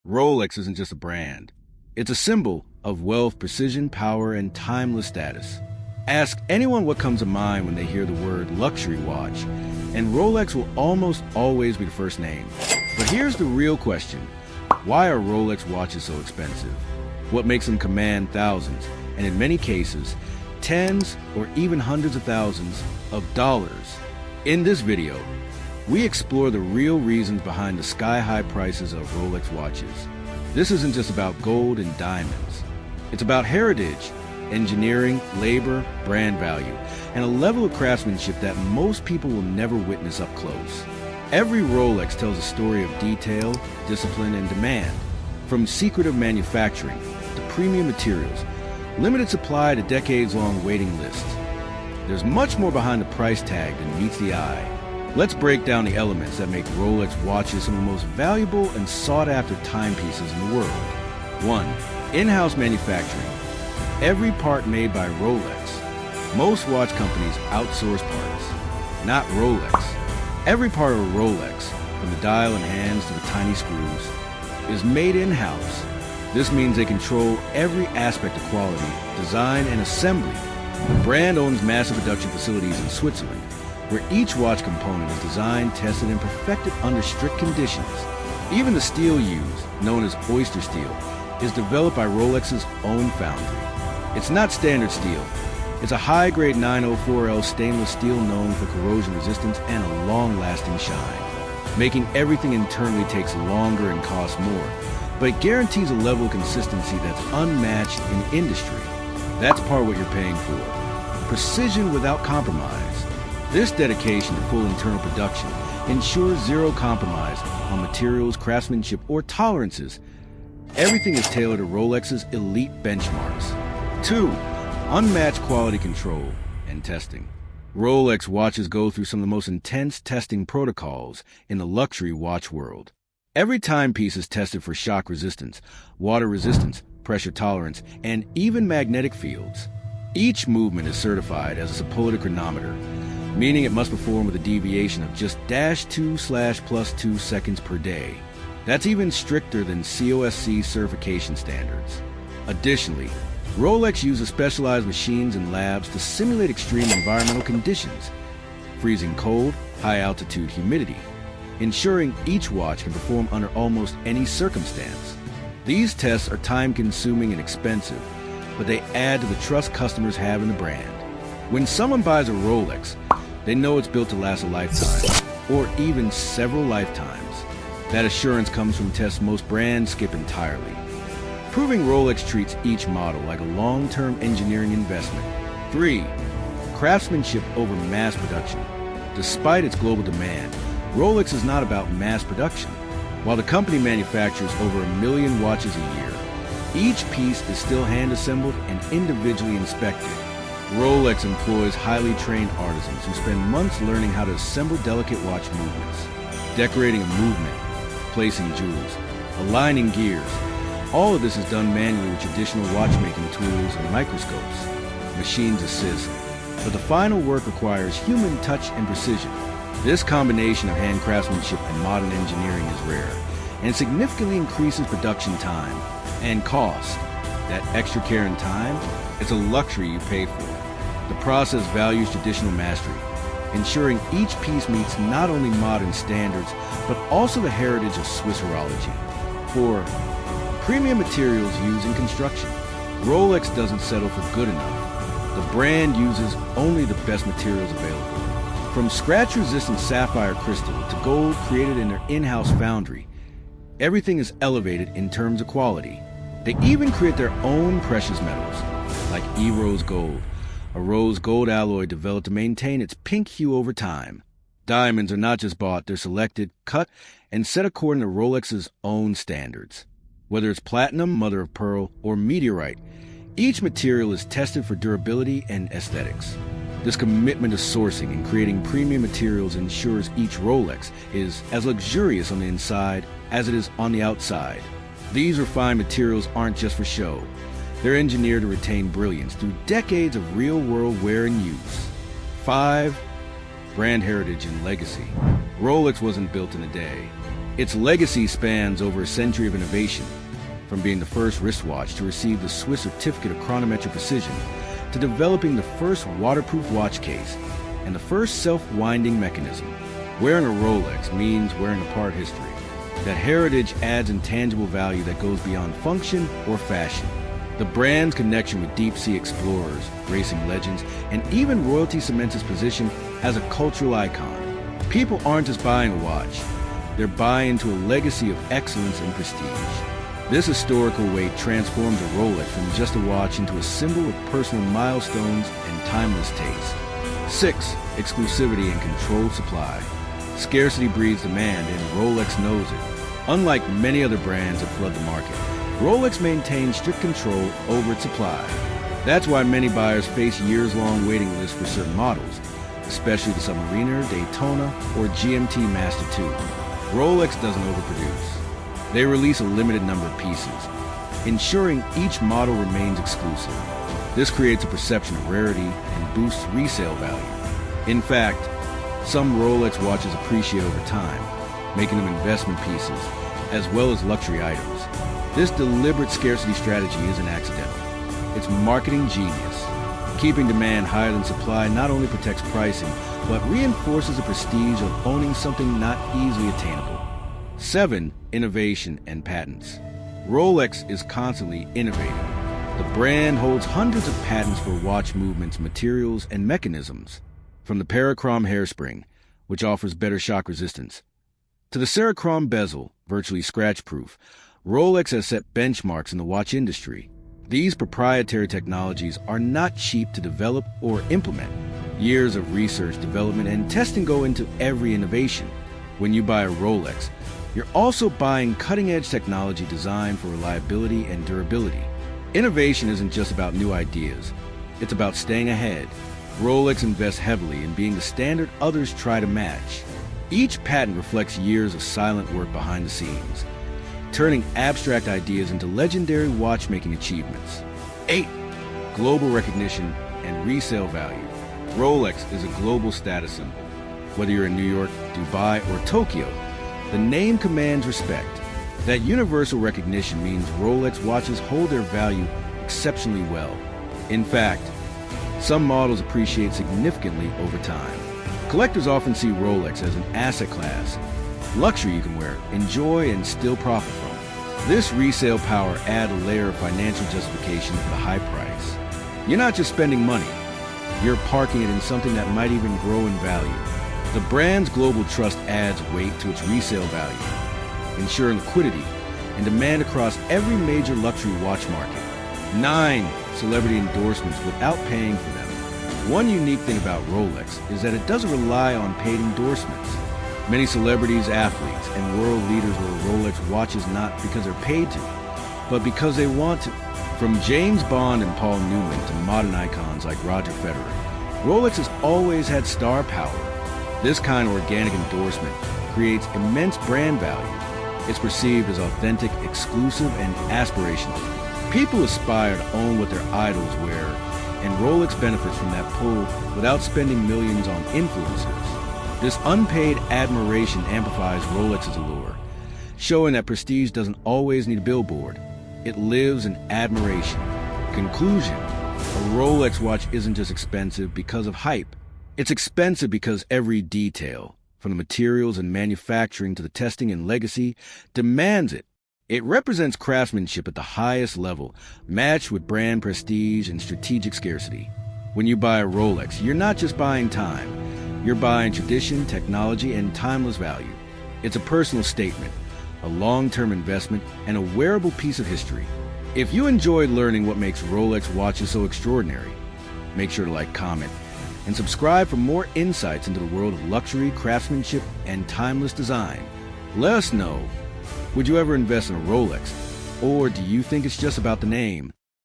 Rolex isn't just a brand. It's a symbol of wealth, precision, power, and timeless status. Ask anyone what comes to mind when they hear the word luxury watch, and Rolex will almost always be the first name. But here's the real question. Why are Rolex watches so expensive? What makes them command thousands, and in many cases, tens or even hundreds of thousands of dollars? In this video, we explore the real reasons behind the sky-high prices of Rolex watches. This isn't just about gold and diamonds. It's about heritage, engineering, labor, brand value, and a level of craftsmanship that most people will never witness up close. Every Rolex tells a story of detail, discipline, and demand. From secretive manufacturing to premium materials, limited supply to decades-long waiting lists. There's much more behind the price tag than meets the eye. Let's break down the elements that make Rolex watches some of the most valuable and sought-after timepieces in the world. 1. In-house manufacturing. Every part made by Rolex. Most watch companies outsource parts, not Rolex. Every part of a Rolex, from the dial and hands to the tiny screws, is made in-house. This means they control every aspect of quality, design, and assembly. The brand owns massive production facilities in Switzerland, where each watch component is designed, tested, and perfected under strict conditions. Even the steel used, known as Oyster Steel, is developed by Rolex's own foundry. It's not standard steel. It's a high-grade 904L stainless steel known for corrosion resistance and a long-lasting shine. Making everything internally takes longer and costs more, but it guarantees a level of consistency that's unmatched in industry. That's part of what you're paying for. Precision without compromise. This dedication to full internal production ensures zero compromise on materials, craftsmanship, or tolerances. Everything is tailored to Rolex's elite benchmarks. 2. Unmatched quality control and testing. Rolex watches go through some of the most intense testing protocols in the luxury watch world. Every timepiece is tested for shock resistance, water resistance, pressure tolerance, and even magnetic fields. Each movement is certified as a Sapolita chronometer, meaning it must perform with a deviation of just -2/+2 seconds per day. That's even stricter than COSC certification standards. Additionally, Rolex uses specialized machines and labs to simulate extreme environmental conditions, freezing cold, high-altitude humidity, ensuring each watch can perform under almost any circumstance. These tests are time-consuming and expensive, but they add to the trust customers have in the brand. When someone buys a Rolex, they know it's built to last a lifetime, or even several lifetimes. That assurance comes from tests most brands skip entirely, proving Rolex treats each model like a long-term engineering investment. 3. Craftsmanship over mass production. Despite its global demand, Rolex is not about mass production. While the company manufactures over 1 million watches a year, each piece is still hand-assembled and individually inspected. Rolex employs highly trained artisans who spend months learning how to assemble delicate watch movements, decorating a movement, placing jewels, aligning gears. All of this is done manually with traditional watchmaking tools and microscopes. Machines assist, but the final work requires human touch and precision. This combination of hand craftsmanship and modern engineering is rare, and significantly increases production time and cost. That extra care and time, it's a luxury you pay for. The process values traditional mastery, ensuring each piece meets not only modern standards, but also the heritage of Swiss horology. 4. Premium materials used in construction. Rolex doesn't settle for good enough. The brand uses only the best materials available. From scratch-resistant sapphire crystal to gold created in their in-house foundry, everything is elevated in terms of quality. They even create their own precious metals, like E-Rose Gold, a rose gold alloy developed to maintain its pink hue over time. Diamonds are not just bought, they're selected, cut, and set according to Rolex's own standards. Whether it's platinum, mother of pearl, or meteorite, each material is tested for durability and aesthetics. This commitment to sourcing and creating premium materials ensures each Rolex is as luxurious on the inside as it is on the outside. These refined materials aren't just for show. They're engineered to retain brilliance through decades of real-world wear and use. 5. Brand heritage and legacy. Rolex wasn't built in a day. Its legacy spans over a century of innovation, from being the first wristwatch to receive the Swiss certificate of chronometric precision, to developing the first waterproof watch case and the first self-winding mechanism. Wearing a Rolex means wearing a part of history. That heritage adds intangible value that goes beyond function or fashion. The brand's connection with deep-sea explorers, racing legends, and even royalty cements its position as a cultural icon. People aren't just buying a watch. They're buying into a legacy of excellence and prestige. This historical weight transforms a Rolex from just a watch into a symbol of personal milestones and timeless taste. 6. Exclusivity and controlled supply. Scarcity breeds demand, and Rolex knows it. Unlike many other brands that flood the market, Rolex maintains strict control over its supply. That's why many buyers face years-long waiting lists for certain models, especially the Submariner, Daytona, or GMT Master 2. Rolex doesn't overproduce. They release a limited number of pieces, ensuring each model remains exclusive. This creates a perception of rarity and boosts resale value. In fact, some Rolex watches appreciate over time, making them investment pieces, as well as luxury items. This deliberate scarcity strategy isn't accidental. It's marketing genius. Keeping demand higher than supply not only protects pricing, but reinforces the prestige of owning something not easily attainable. 7. Innovation and patents. Rolex is constantly innovating. The brand holds hundreds of patents for watch movements, materials, and mechanisms. From the Parachrom hairspring, which offers better shock resistance, to the Cerachrom bezel, virtually scratch-proof, Rolex has set benchmarks in the watch industry. These proprietary technologies are not cheap to develop or implement. Years of research, development, and testing go into every innovation. When you buy a Rolex, you're also buying cutting-edge technology designed for reliability and durability. Innovation isn't just about new ideas. It's about staying ahead. Rolex invests heavily in being the standard others try to match. Each patent reflects years of silent work behind the scenes, turning abstract ideas into legendary watchmaking achievements. 8. Global recognition and resale value. Rolex is a global status symbol. Whether you're in New York, Dubai, or Tokyo, the name commands respect. That universal recognition means Rolex watches hold their value exceptionally well. In fact, some models appreciate significantly over time. Collectors often see Rolex as an asset class, luxury you can wear, enjoy, and still profit from. This resale power adds a layer of financial justification for the high price. You're not just spending money, you're parking it in something that might even grow in value. The brand's global trust adds weight to its resale value, ensuring liquidity and demand across every major luxury watch market. 9. Celebrity endorsements without paying for them. One unique thing about Rolex is that it doesn't rely on paid endorsements. Many celebrities, athletes, and world leaders wear Rolex watches not because they're paid to, but because they want to. From James Bond and Paul Newman to modern icons like Roger Federer, Rolex has always had star power. This kind of organic endorsement creates immense brand value. It's perceived as authentic, exclusive, and aspirational. People aspire to own what their idols wear, and Rolex benefits from that pull without spending millions on influencers. This unpaid admiration amplifies Rolex's allure, showing that prestige doesn't always need a billboard. It lives in admiration. Conclusion: a Rolex watch isn't just expensive because of hype. It's expensive because every detail, from the materials and manufacturing to the testing and legacy, demands it. It represents craftsmanship at the highest level, matched with brand prestige and strategic scarcity. When you buy a Rolex, you're not just buying time. You're buying tradition, technology, and timeless value. It's a personal statement, a long-term investment, and a wearable piece of history. If you enjoyed learning what makes Rolex watches so extraordinary, make sure to like, comment, and subscribe for more insights into the world of luxury, craftsmanship, and timeless design. Let us know. Would you ever invest in a Rolex? Or do you think it's just about the name?